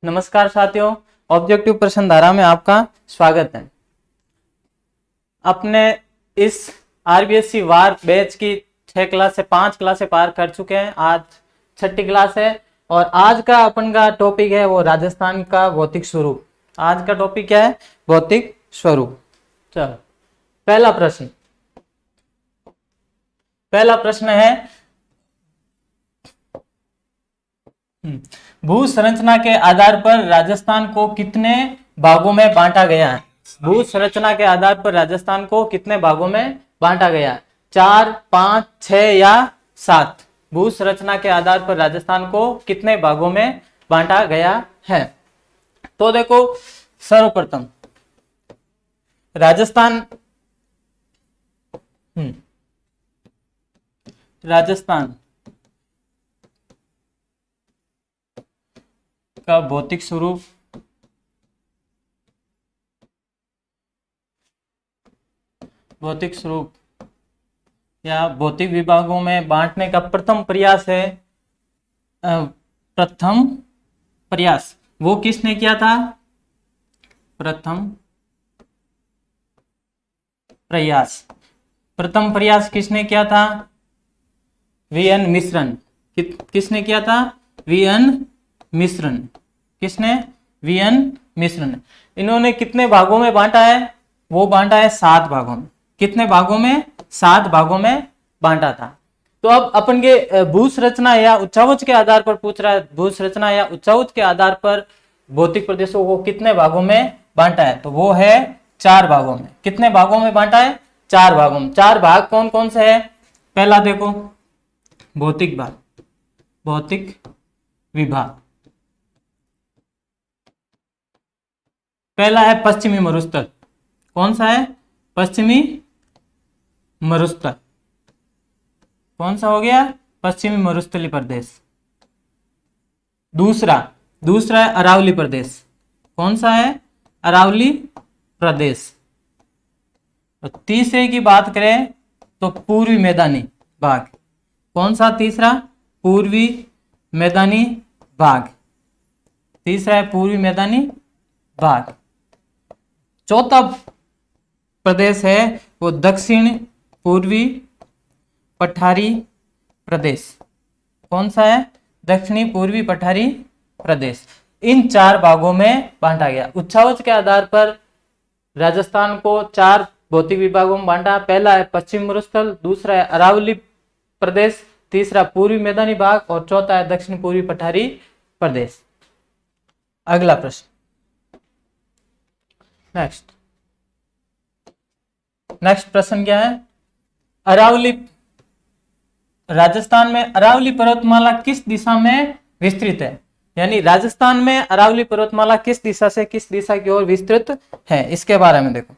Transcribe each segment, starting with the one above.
नमस्कार साथियों, ऑब्जेक्टिव प्रश्न धारा में आपका स्वागत है। अपने इस आरबीएससी वार बैच की 6 क्लास से 5 क्लासें पार कर चुके हैं। आज 6ठी क्लास है और आज का अपन का टॉपिक है वो राजस्थान का भौतिक स्वरूप। आज का टॉपिक क्या है? भौतिक स्वरूप। चलो, पहला प्रश्न है, भू संरचना के आधार पर राजस्थान को कितने भागों में बांटा गया है? भू संरचना के आधार पर राजस्थान को कितने भागों में बांटा गया है? 4, 5, 6 या 7? भू संरचना के आधार पर राजस्थान को कितने भागों में बांटा गया है? तो देखो, सर्वप्रथम राजस्थान का भौतिक स्वरूप या भौतिक विभागों में बांटने का प्रथम प्रयास है। प्रथम प्रयास वो किसने किया था? प्रथम प्रयास किसने किया था? वीएन मिश्रन। किसने किया था? वीएन मिश्रन। किसने? वीएन मिश्रन। इन्होंने कितने भागों में बांटा है? वो बांटा है 7 भागों में। कितने भागों में? 7 भागों में बांटा था। तो अब अपन के भू संरचना या उच्चावच के आधार पर पूछ रहा है, भू संरचना या उच्चावच के आधार पर भौतिक प्रदेशों को कितने भागों में बांटा है? तो वो है 4 भागों में। कितने भागों में बांटा है? 4 भागों में। 4 भाग कौन कौन से है? पहला देखो, भौतिक भाग, भौतिक विभाग। पहला है पश्चिमी मरुस्थल। कौन सा है? पश्चिमी मरुस्थल। कौन सा हो गया? पश्चिमी मरुस्थलीय प्रदेश। दूसरा है अरावली प्रदेश। कौन सा है? अरावली प्रदेश। तो तीसरे की बात करें तो पूर्वी मैदानी भाग। कौन सा तीसरा? पूर्वी मैदानी भाग। तीसरा है पूर्वी मैदानी भाग। चौथा प्रदेश है वो दक्षिण पूर्वी पठारी प्रदेश। कौन सा है? दक्षिणी पूर्वी पठारी प्रदेश। इन 4 भागों में बांटा गया। उच्चावच के आधार पर राजस्थान को 4 भौतिक विभागों में बांटा। पहला है पश्चिम मरुस्थल, दूसरा है अरावली प्रदेश, तीसरा पूर्वी मैदानी भाग और चौथा है दक्षिण पूर्वी पठारी प्रदेश। अगला प्रश्न, नेक्स्ट प्रश्न क्या है? अरावली, राजस्थान में अरावली पर्वतमाला किस दिशा में विस्तृत है? यानी राजस्थान में अरावली पर्वतमाला किस दिशा से किस दिशा की ओर विस्तृत है, इसके बारे में देखो।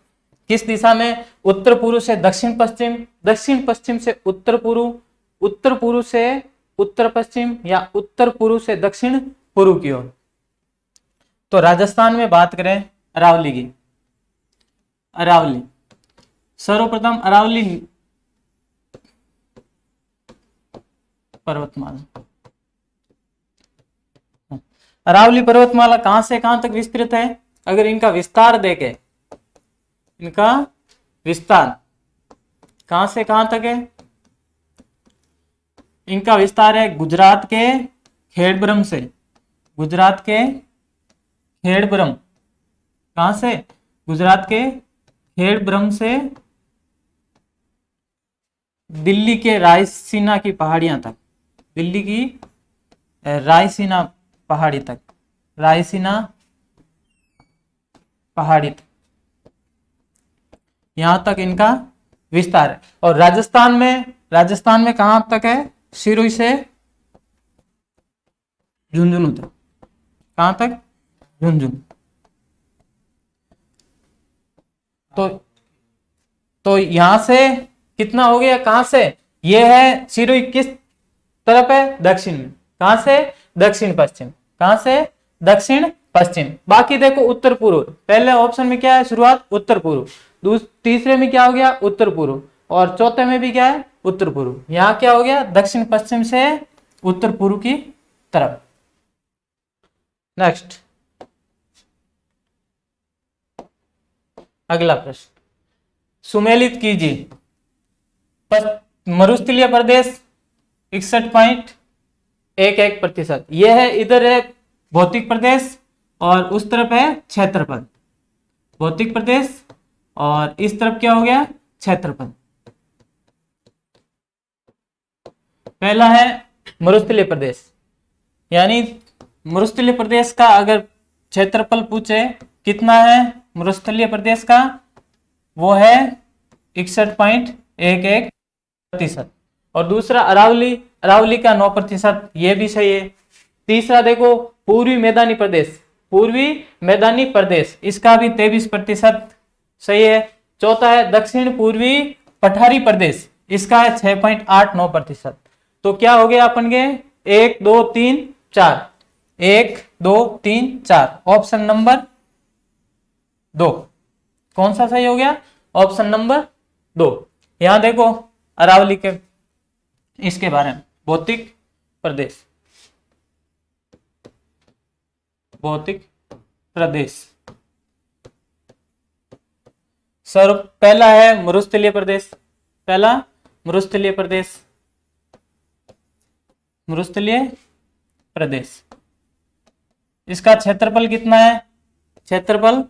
किस दिशा में? उत्तर पूर्व से दक्षिण पश्चिम, दक्षिण पश्चिम से उत्तर पूर्व, उत्तर पूर्व से उत्तर पश्चिम या उत्तर पूर्व से दक्षिण पूर्व की ओर। तो राजस्थान में बात करें अरावली की, अरावली सर्वप्रथम अरावली पर्वतमाला, अरावली पर्वतमाला कहां से कहां तक विस्तृत है? अगर इनका विस्तार देखें, इनका विस्तार कहां से कहां तक है? इनका विस्तार है गुजरात के खेड़ब्रह्म से, गुजरात के खेड़ब्रह्म, कहां से? गुजरात के खेड़ब्रह्म से दिल्ली के रायसीना की पहाड़ियां तक, दिल्ली की रायसीना पहाड़ी तक, रायसीना पहाड़ी तक, यहां तक इनका विस्तार है। और राजस्थान में कहां तक है? सिरोही से झुंझुनू तक। कहां तक? झुंझुनू। तो यहां से कितना हो गया? कहां से? ये है सिरोही किस तरफ है? दक्षिण में। कहां से? दक्षिण पश्चिम। कहां से? दक्षिण पश्चिम। बाकी देखो उत्तर पूर्व, पहले ऑप्शन में क्या है? शुरुआत उत्तर पूर्व, तीसरे में क्या हो गया? उत्तर पूर्व, और चौथे में भी क्या है? उत्तर पूर्व। यहां क्या हो गया? दक्षिण पश्चिम से उत्तर पूर्व की तरफ। नेक्स्ट, अगला प्रश्न, सुमेलित कीजिए। मरुस्थलीय प्रदेश 61.11%। यह है, इधर है भौतिक प्रदेश और उस तरफ है क्षेत्रफल। भौतिक प्रदेश और इस तरफ क्या हो गया, क्षेत्रफल। पहला है मरुस्थलीय प्रदेश, यानी मरुस्थलीय प्रदेश का अगर क्षेत्रफल पूछे कितना है मरुस्थलीय प्रदेश का, वो है 61.11%। और दूसरा अरावली, अरावली का 9%, ये भी सही है। तीसरा देखो पूर्वी मैदानी प्रदेश, पूर्वी मैदानी प्रदेश, इसका भी 23% सही है। चौथा है दक्षिण पूर्वी पठारी प्रदेश, इसका है 6.89%। तो क्या हो गया अपन के 1 2 3 4, 1 2 3 4, ऑप्शन नंबर 2। कौन सा सही हो गया, ऑप्शन नंबर 2। यहां देखो अरावली के इसके बारे में, भौतिक प्रदेश, भौतिक प्रदेश सर, पहला है मरुस्थलीय प्रदेश, पहला मरुस्थलीय प्रदेश, मरुस्थलीय प्रदेश। इसका क्षेत्रफल कितना है, क्षेत्रफल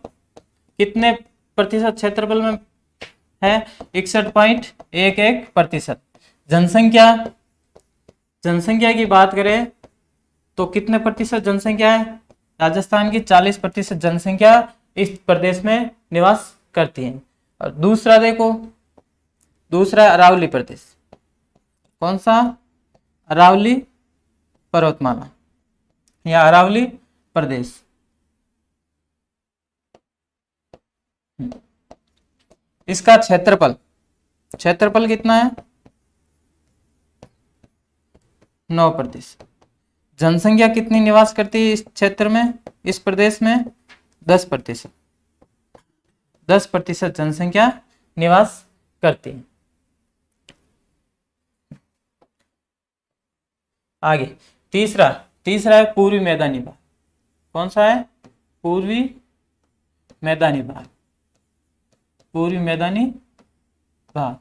कितने प्रतिशत क्षेत्रफल में है, 61.11%। जनसंख्या, जनसंख्या की बात करें तो कितने प्रतिशत जनसंख्या है, राजस्थान की 40% जनसंख्या इस प्रदेश में निवास करती है। और दूसरा देखो, दूसरा अरावली प्रदेश, कौन सा, अरावली पर्वतमाला या अरावली प्रदेश। इसका क्षेत्रफल, क्षेत्रफल कितना है, 9%। जनसंख्या कितनी निवास करती है इस क्षेत्र में, इस प्रदेश में, 10%। 10% जनसंख्या निवास करती है। आगे तीसरा, तीसरा है पूर्वी मैदानी भाग। कौन सा है, पूर्वी मैदानी भाग, पूर्वी मैदानी भाग।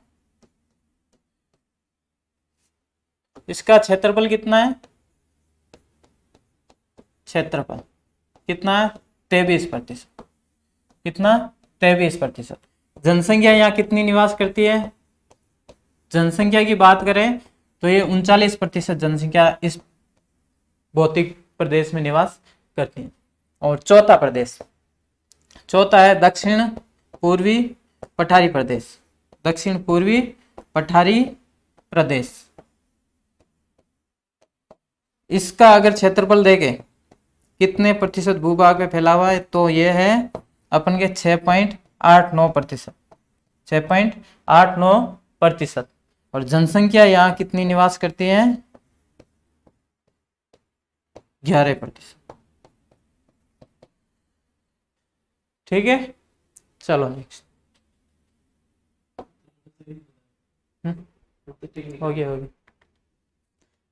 इसका क्षेत्रफल कितना है, क्षेत्रफल कितना है, 23%। कितना, 23%। जनसंख्या यहाँ कितनी निवास करती है, जनसंख्या की बात करें तो ये 39% जनसंख्या इस भौतिक प्रदेश में निवास करती है। और चौथा प्रदेश, चौथा है दक्षिण पूर्वी पठारी प्रदेश, दक्षिण पूर्वी पठारी प्रदेश। इसका अगर क्षेत्रफल देखें कितने प्रतिशत भूभाग में फैला हुआ है, तो यह है अपन के 6.89%, 6.89%। और जनसंख्या यहाँ कितनी निवास करती है, 11%। ठीक है, चलो नेक्स्ट। हो गया, हो गया।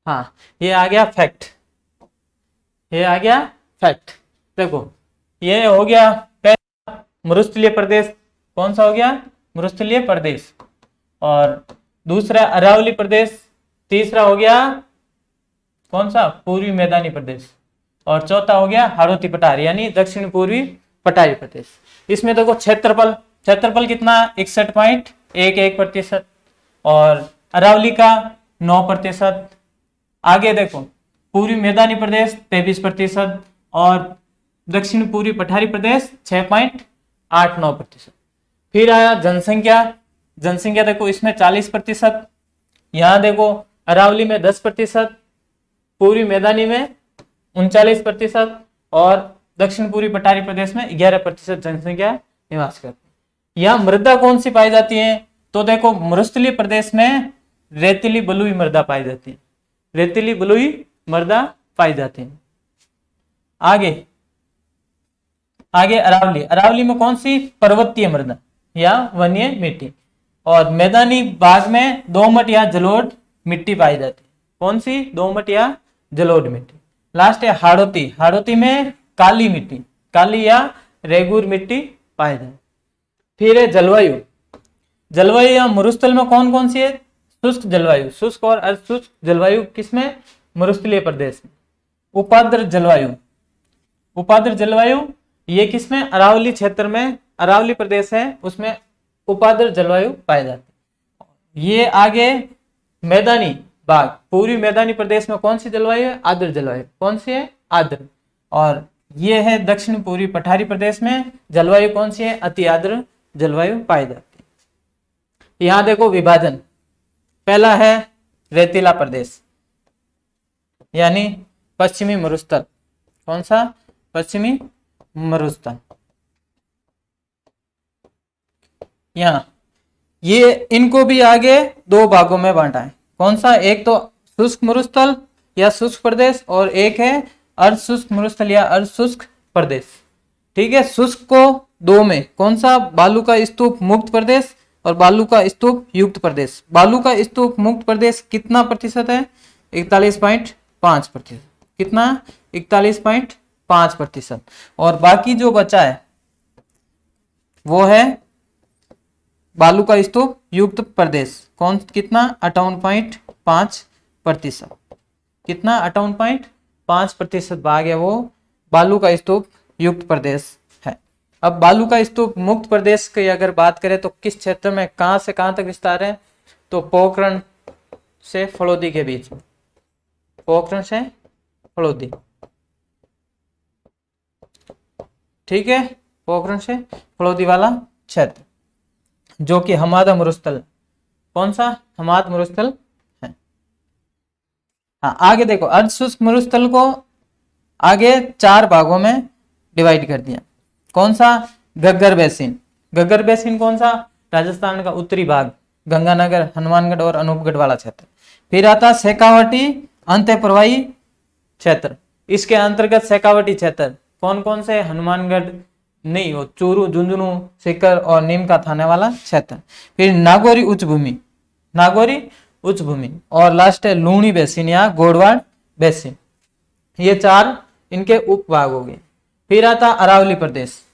हाँ, ये आ गया फैक्ट, ये आ गया फैक्ट। देखो ये हो गया पहला मरुस्थलीय प्रदेश, कौन सा हो गया, मरुस्थलीय प्रदेश। और दूसरा अरावली प्रदेश, तीसरा हो गया कौन सा, पूर्वी मैदानी प्रदेश। और चौथा हो गया हाड़ौती पठारी यानी दक्षिण पूर्वी पठारी प्रदेश। इसमें देखो क्षेत्रफल, क्षेत्रफल कितना, 61.11%। और अरावली का 9%। आगे देखो पूर्वी मैदानी प्रदेश 23% और दक्षिण पूर्वी पठारी प्रदेश 6.89%। फिर आया जनसंख्या, जनसंख्या देखो इसमें 40%, यहाँ देखो अरावली में 10%, पूर्वी मैदानी में 39% और दक्षिण पूर्वी पठारी प्रदेश में 11% जनसंख्या निवास करती है। यहाँ मृदा कौन सी पाई जाती है, तो देखो मरुस्थलीय प्रदेश में रेतीली बलुई मृदा पाई जाती है, रेतीली बलुई मृदा पाई जाती है। आगे आगे अरावली, अरावली में कौन सी, पर्वतीय मृदा या वन्य मिट्टी। और मैदानी भाग में दोमट या जलोढ़ मिट्टी पाई जाती है, कौन सी, दोमट या जलोढ़ मिट्टी। लास्ट है हाड़ौती, हाड़ौती में काली मिट्टी, काली या रेगूर मिट्टी पाई जाती है। फिर है जलवायु। जलवायु या मरुस्थल में कौन कौन सी है? शुष्क जलवायु, शुष्क और अर्धशुष्क जलवायु किसमें? मरुस्थलीय प्रदेश में। उपाद्र जलवायु, उपाद्र जलवायु ये किसमें? अरावली क्षेत्र में, अरावली प्रदेश है उसमें उपाद्र जलवायु पाई जाती है। ये आगे मैदानी भाग, पूर्वी मैदानी प्रदेश में कौन सी जलवायु है? आर्द्र जलवायु। कौन सी है? आर्द्र। और ये है दक्षिण पूर्वी पठारी प्रदेश में जलवायु कौन सी है? अति आर्द्र जलवायु पाई जाती है। यहां देखो विभाजन, पहला है रेतीला प्रदेश यानी पश्चिमी मरुस्थल। कौन सा? पश्चिमी मरुस्थल। यहां ये इनको भी आगे दो भागों में बांटा है। कौन सा? एक तो शुष्क मरुस्थल या शुष्क प्रदेश और एक है अर्धशुष्क मरुस्थल या अर्धशुष्क प्रदेश। ठीक है, शुष्क को दो में, कौन सा? बालू का स्तूप मुक्त प्रदेश और बालू का स्तूप युक्त प्रदेश। बालू का स्तूप मुक्त प्रदेश कितना प्रतिशत है? 41.5%। कितना? 41.5%। और बाकी जो बचा है वो है बालू का स्तूप युक्त प्रदेश। कौन? कितना? 58.5%। कितना? 58.5% भाग है वो बालू का स्तूप युक्त प्रदेश है। अब बालू का स्तूप मुक्त प्रदेश की अगर बात करें तो किस क्षेत्र में, कहां से कहां तक विस्तार है? तो पोखरण से फलोदी के बीच में, पोखरण से फलोदी। ठीक है, पोखरण से फलोदी वाला क्षेत्र जो कि हमादा मरुस्थल। कौन सा? हमाद मरुस्थल है। हाँ, आगे देखो अर्धशुष्क मरुस्थल को आगे चार भागों में डिवाइड कर दिया। कौन सा? घग्गर बेसिन। घग्गर बेसिन कौन सा? राजस्थान का उत्तरी भाग, गंगानगर, हनुमानगढ़ और अनूपगढ़ वाला क्षेत्र। फिर आता शेखावटी अंतःप्रवाही क्षेत्र। इसके अंतर्गत शेखावटी क्षेत्र कौन कौन से? हनुमानगढ़ नहीं, वो चूरू, झुंझुनू, सीकर और नीम का थाने वाला क्षेत्र। फिर नागौरी उच्च भूमि, नागौरी उच्च भूमि। और लास्ट है लूणी बेसिन या गोडवाड़ बेसिन। ये चार इनके उपभाग हो गए। फिर आता अरावली प्रदेश।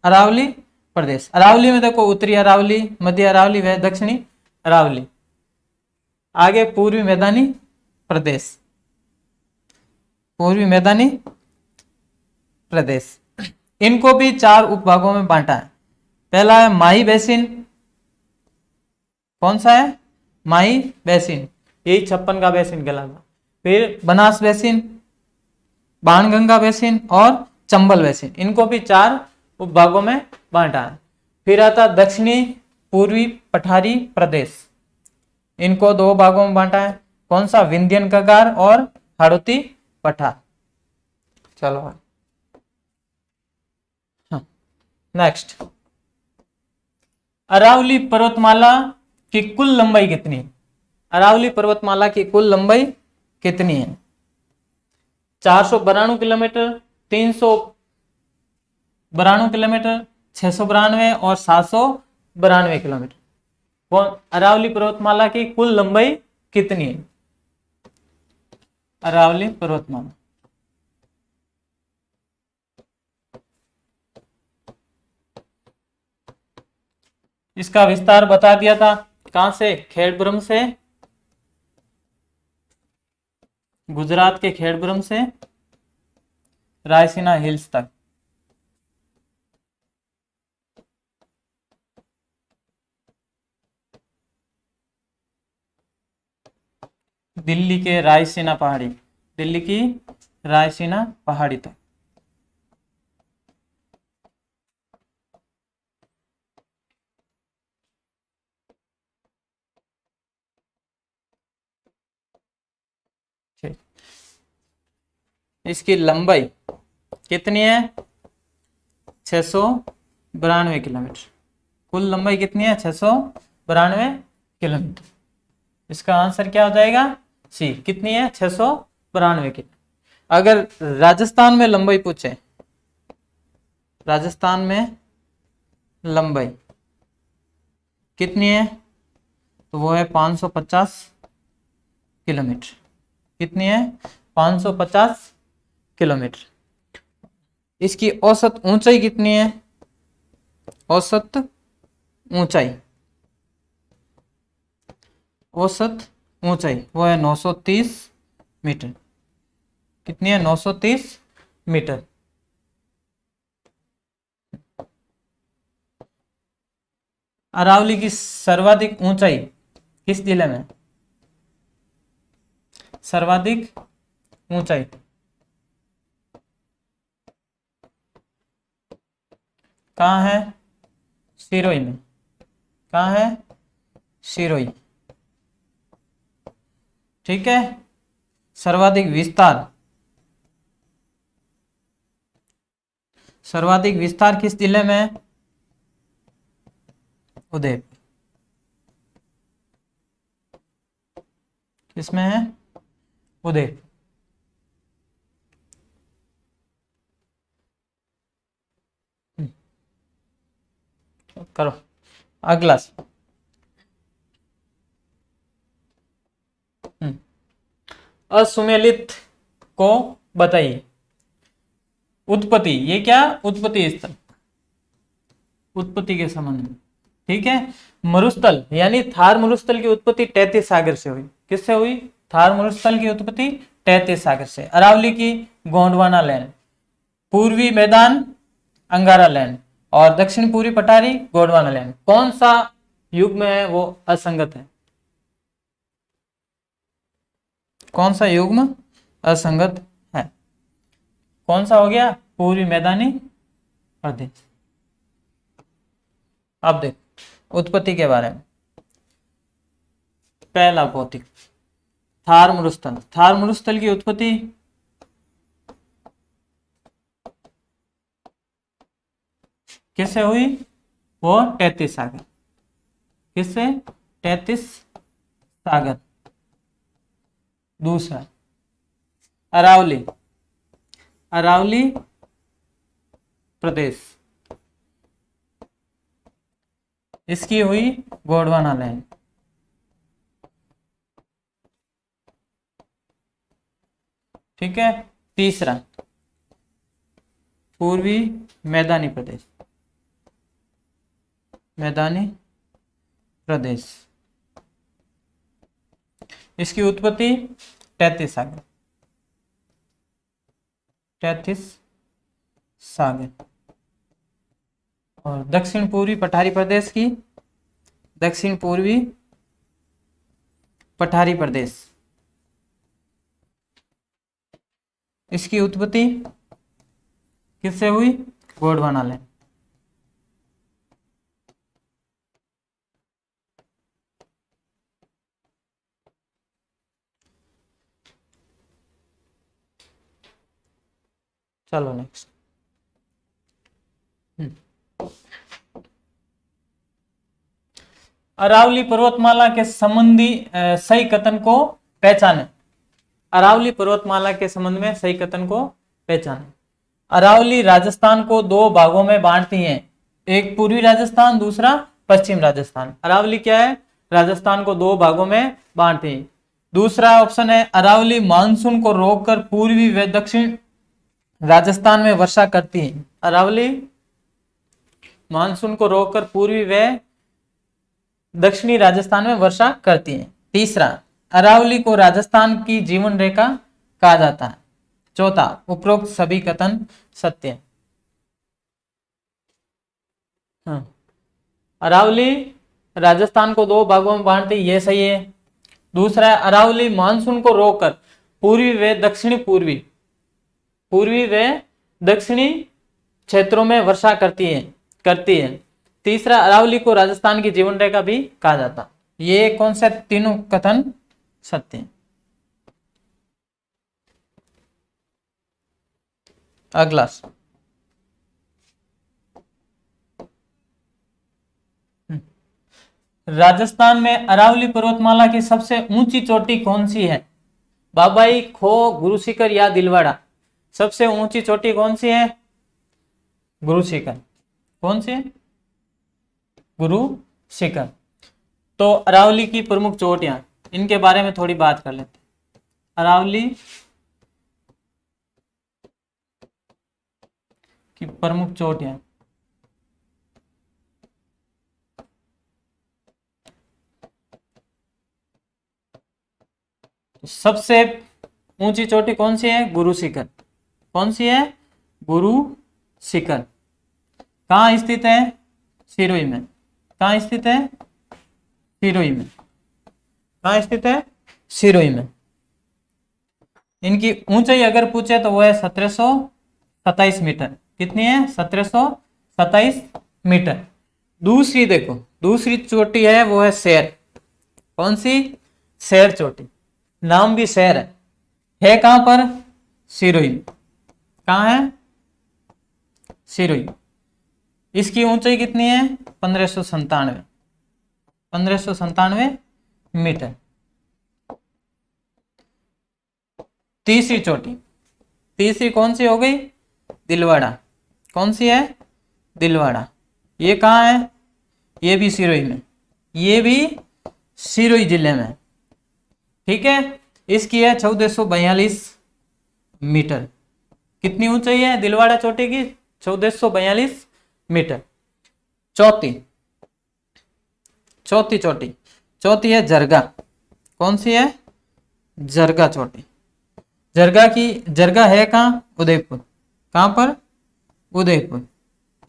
अरावली प्रदेश, अरावली में देखो उत्तरी अरावली, मध्य अरावली व दक्षिणी अरावली। आगे पूर्वी मैदानी प्रदेश, पूर्वी मैदानी प्रदेश। इनको भी चार उपभागों में बांटा है। पहला है माही बेसिन। कौन सा है? माही बेसिन, यही 56 का बेसिन कहलाता। फिर बनास बेसिन, बाणगंगा बेसिन और चंबल बेसिन। इनको भी चार उपभागों में बांटा है। फिर आता दक्षिणी पूर्वी पठारी प्रदेश। इनको दो भागों में बांटा है। कौन सा? विंध्यन कगार और हाड़ौती पठार। चलो हाँ, नेक्स्ट, अरावली पर्वतमाला की कुल लंबाई कितनी? अरावली पर्वतमाला की कुल लंबाई कितनी है? 492 किलोमीटर, 392 किलोमीटर, 692 और 792 किलोमीटर। कौन? अरावली पर्वतमाला की कुल लंबाई कितनी है? अरावली पर्वतमाला इसका विस्तार बता दिया था। कहां से? खेड़ब्रह्म से, गुजरात के खेड़ब्रह्म से रायसीना हिल्स तक। दिल्ली के रायसीना पहाड़ी, दिल्ली की रायसीना पहाड़ी तक। इसकी लंबाई कितनी है? 692 किलोमीटर। कुल लंबाई कितनी है? 692 किलोमीटर। इसका आंसर क्या हो जाएगा? सी। कितनी है? 692 किलोमीटर। अगर राजस्थान में लंबाई पूछे, राजस्थान में लंबाई कितनी है, तो वो है 550 किलोमीटर। कितनी है? 550 किलोमीटर। इसकी औसत ऊंचाई कितनी है? औसत ऊंचाई, औसत ऊंचाई वो है 930 मीटर। कितनी है? 930 मीटर। अरावली की सर्वाधिक ऊंचाई किस जिले में? सर्वाधिक ऊंचाई कहाँ है? सिरोही में। कहाँ है? सिरोही। ठीक है। सर्वाधिक विस्तार, सर्वाधिक विस्तार किस जिले में है? उदयपुर। किसमें है? उदयपुर। करो अगला। असुमेलित को बताइए। उत्पत्ति, ये क्या? उत्पत्ति स्थल, उत्पत्ति के संबंध में। ठीक है। मरुस्थल यानी थार मरुस्थल की उत्पत्ति तैतीस सागर से हुई। किससे हुई? थार मरुस्थल की उत्पत्ति तैतीस सागर से। अरावली की गोंडवाना लैंड, पूर्वी मैदान अंगारा लैंड और दक्षिण पूर्वी पठारी गोंडवाना लैंड। कौन सा युग में है वो असंगत है? कौन सा युग्म असंगत है? कौन सा हो गया? पूर्वी मैदानी प्रदेश। अब देखो उत्पत्ति के बारे में। पहला भौतिक, थार मरुस्थल। थार मरुस्थल की उत्पत्ति किससे हुई? वो 33 सागर। किससे? 33 सागर। दूसरा अरावली, अरावली प्रदेश, इसकी हुई गोंडवाना लैंड। ठीक है। तीसरा पूर्वी मैदानी प्रदेश, मैदानी प्रदेश, इसकी उत्पत्ति 33 सागर, 33 सागर। और दक्षिण पूर्वी पठारी प्रदेश की, दक्षिण पूर्वी पठारी प्रदेश, इसकी उत्पत्ति किससे हुई? गोंडवाना लैंड। चलो नेक्स्ट। अरावली पर्वतमाला के संबंधी सही कथन को पहचाने। अरावली पर्वतमाला के संबंध में सही कथन को पहचाने। अरावली राजस्थान को दो भागों में बांटती है, एक पूर्वी राजस्थान, दूसरा पश्चिम राजस्थान। अरावली क्या है? राजस्थान को दो भागों में बांटती है। दूसरा ऑप्शन है अरावली मानसून को रोककर पूर्वी व दक्षिण राजस्थान में वर्षा करती है। अरावली मानसून को रोककर पूर्वी व दक्षिणी राजस्थान में वर्षा करती है। तीसरा अरावली को राजस्थान की जीवन रेखा कहा जाता है। चौथा उपरोक्त सभी कथन सत्य है। हाँ। अरावली राजस्थान को दो भागों में बांटती, ये सही है। दूसरा है अरावली मानसून को रोककर पूर्वी व दक्षिणी पूर्वी व दक्षिणी क्षेत्रों में वर्षा करती है। तीसरा अरावली को राजस्थान की जीवन रेखा भी कहा जाता। ये कौन से तीनों कथन सत्य हैं? अगला राजस्थान में अरावली पर्वतमाला की सबसे ऊंची चोटी कौन सी है? बाबाई, खो, गुरु शिखर या दिलवाड़ा? सबसे ऊंची चोटी कौन सी है? गुरु शिखर। कौन सी है? गुरु शिखर। तो अरावली की प्रमुख चोटियां, इनके बारे में थोड़ी बात कर लेते हैं। अरावली की प्रमुख चोटियां, सबसे ऊंची चोटी कौन सी है? गुरु शिखर। कौन सी है? गुरु शिखर। कहाँ स्थित है? सिरोही में। कहाँ स्थित है? सिरोही में। कहाँ स्थित है? सिरोही में। इनकी ऊंचाई अगर पूछे तो वो है 1727 मीटर। कितनी है? 1727 मीटर। दूसरी देखो, दूसरी चोटी है वो है शेर। कौन सी? शेर चोटी। नाम भी शेर है कहां पर? सिरोही। कहां है? सिरोही। इसकी ऊंचाई कितनी है? 1597। 1597 मीटर। तीसरी चोटी, तीसरी कौन सी हो गई? दिलवाड़ा। कौन सी है? दिलवाड़ा। ये कहाँ है? ये भी सिरोही में। ये भी सिरोही जिले में। ठीक है। इसकी है 1442 मीटर। कितनी ऊंचाई है दिलवाड़ा चोटी की? 1442 मीटर। चौथी, चौथी चोटी, चौथी है जरगा। कौन सी है? जरगा चोटी। जरगा की, जरगा है कहाँ? उदयपुर। कहां पर? उदयपुर।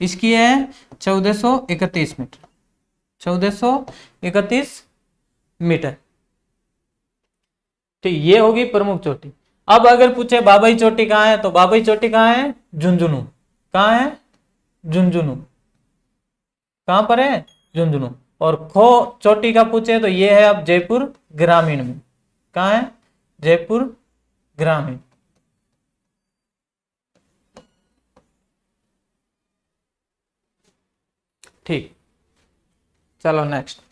इसकी है 1431 मीटर। 1431 मीटर। ठीक, ये होगी प्रमुख चोटी। अब अगर पूछे बाबई चोटी कहाँ है, तो बाबई चोटी कहाँ है? झुंझुनू। कहाँ है? झुंझुनू। कहां पर है? झुंझुनू। और खो चोटी का पूछे तो ये है अब जयपुर ग्रामीण में। कहाँ है? जयपुर ग्रामीण। ठीक, चलो नेक्स्ट।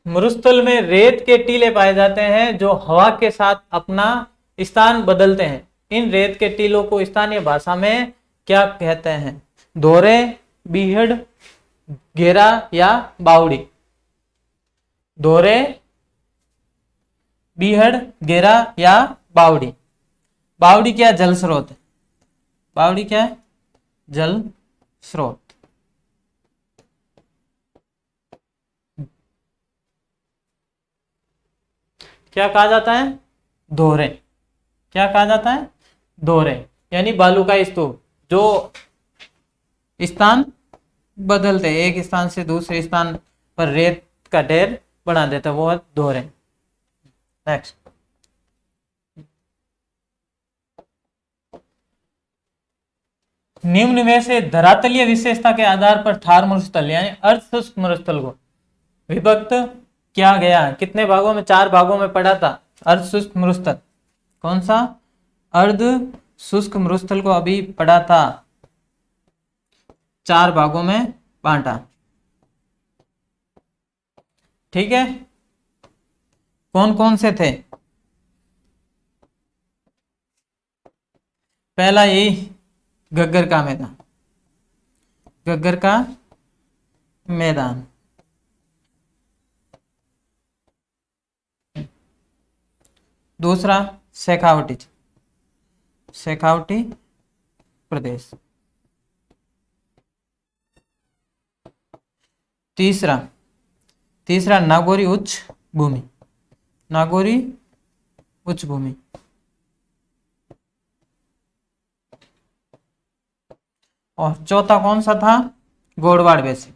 मरुस्थल में रेत के टीले पाए जाते हैं जो हवा के साथ अपना स्थान बदलते हैं। इन रेत के टीलों को स्थानीय भाषा में क्या कहते हैं? दोहरे, बीहड़, घेरा या बावड़ी? दोहरे, बीहड़, घेरा या बावड़ी? बावड़ी क्या? जल स्रोत है। बावड़ी क्या है? जल स्रोत। क्या कहा जाता है? दोहरे। क्या कहा जाता है? दोहरे। यानी बालू का स्तूप जो स्थान बदलते, एक स्थान से दूसरे स्थान पर रेत का ढेर बना देता, वो है दोहरे। नेक्स्ट। निम्न में से धरातलीय विशेषता के आधार पर थार मरुस्थल यानी अर्धशुष्क मरुस्थल को विभक्त किया गया। कितने भागों में? 4 भागों में पड़ा था अर्धशुष्क मरुस्थल। कौन सा? अर्ध शुष्क मरुस्थल को अभी पढ़ा था। 4 भागों में बांटा। ठीक है। कौन कौन से थे? पहला यही गग्गर का मैदान। गग्गर का मैदान। दूसरा शेखावटी, शेखावटी प्रदेश। तीसरा, तीसरा नागौरी उच्च भूमि। नागौरी उच्च भूमि। और चौथा कौन सा था? गोड़वाड़ बेसिन।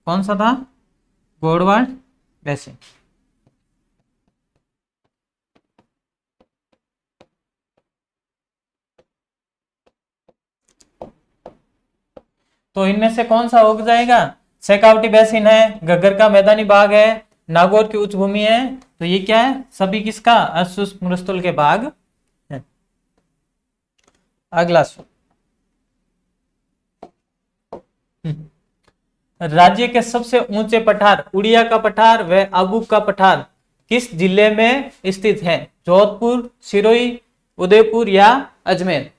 कौन सा था? गोड़वाड़ बेसिन। तो इनमें से कौन सा उग जाएगा? शेखावटी बेसिन है, गग्गर का मैदानी भाग है, नागौर की उच्च भूमि है। तो ये क्या है? सभी किसका? अर्धशुष्क मरुस्थल के भाग है। अगला राज्य के सबसे ऊंचे पठार उड़िया का पठार व अबुक का पठार किस जिले में स्थित है? जोधपुर, सिरोही, उदयपुर या अजमेर?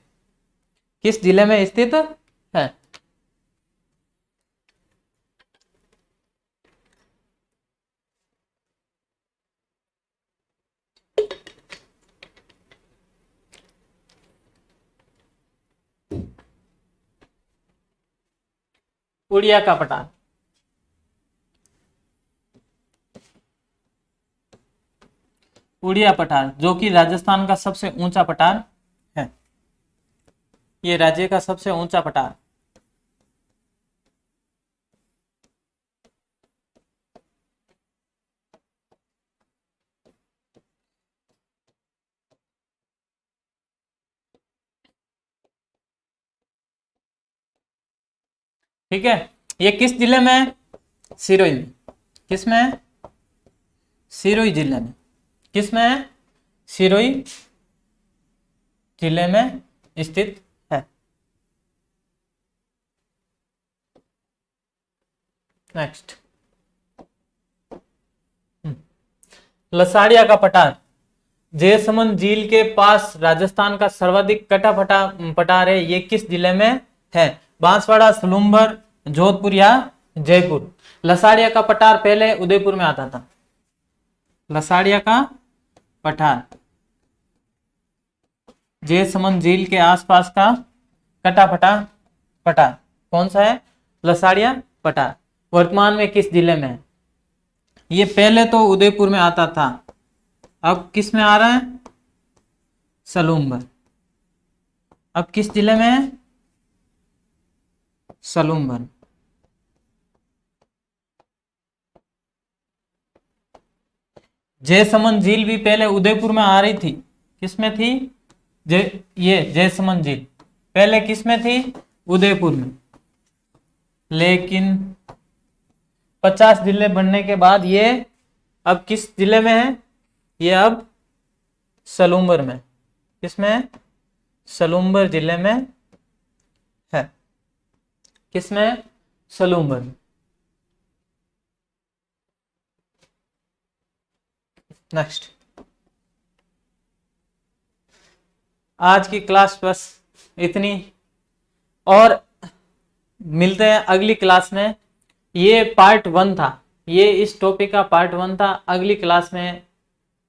किस जिले में स्थित है? उड़िया का पठार। उड़िया पठार, जो कि राजस्थान का सबसे ऊंचा पठार है। ये राज्य का सबसे ऊंचा पठार। ठीक है, ये किस जिले में है? सिरोही में। किस में है? सिरोही जिले में। किस में है? सिरोही जिले में स्थित है। नेक्स्ट, लसाड़िया का पठार, जयसमंद झील के पास राजस्थान का सर्वाधिक कटा पठार है। ये किस जिले में है? बांसवाड़ा, सलूम्बर, जोधपुर या जयपुर। लसाड़िया का पठार पहले उदयपुर में आता था। लसाड़िया का पठार जयसमंद झील के आसपास का कटा पठार कौन सा है? लसाड़िया पठार। वर्तमान में किस जिले में है? ये पहले तो उदयपुर में आता था, अब किस में आ रहा है? सलूम्बर। अब किस जिले में है? सलूम्बर। जयसमंद झील भी पहले उदयपुर में आ रही थी। किस में थी? ये जयसमंद झील पहले किस में थी? उदयपुर में। लेकिन 50 जिले बनने के बाद ये अब किस जिले में है? ये अब सलूम्बर में। किसमें है? सलूम्बर जिले में है। किसमें? सलूम्बर में। नेक्स्ट, आज की क्लास बस इतनी, और मिलते हैं अगली क्लास में। ये पार्ट 1 था, ये इस टॉपिक का पार्ट 1 था। अगली क्लास में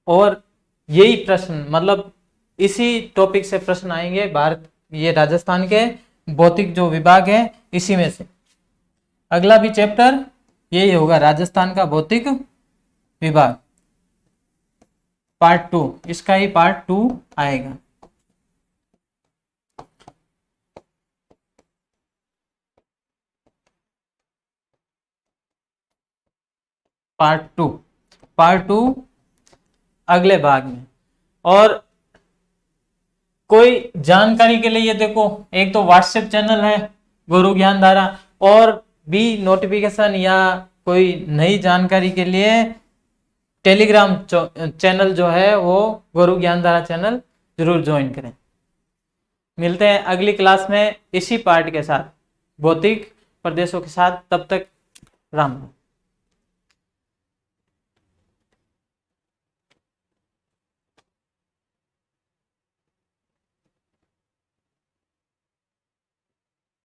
और यही प्रश्न, मतलब इसी टॉपिक से प्रश्न आएंगे। भारत, ये राजस्थान के भौतिक जो विभाग है इसी में से अगला भी चैप्टर यही होगा, राजस्थान का भौतिक विभाग पार्ट 2। इसका ही पार्ट 2 आएगा। पार्ट टू अगले भाग में। और कोई जानकारी के लिए ये देखो, एक तो व्हाट्सएप चैनल है गुरु ज्ञान धारा, और भी नोटिफिकेशन या कोई नई जानकारी के लिए टेलीग्राम चैनल जो है वो गुरु ज्ञान धारा चैनल जरूर ज्वाइन करें। मिलते हैं अगली क्लास में इसी पार्ट के साथ, भौतिक प्रदेशों के साथ। तब तक राम राम।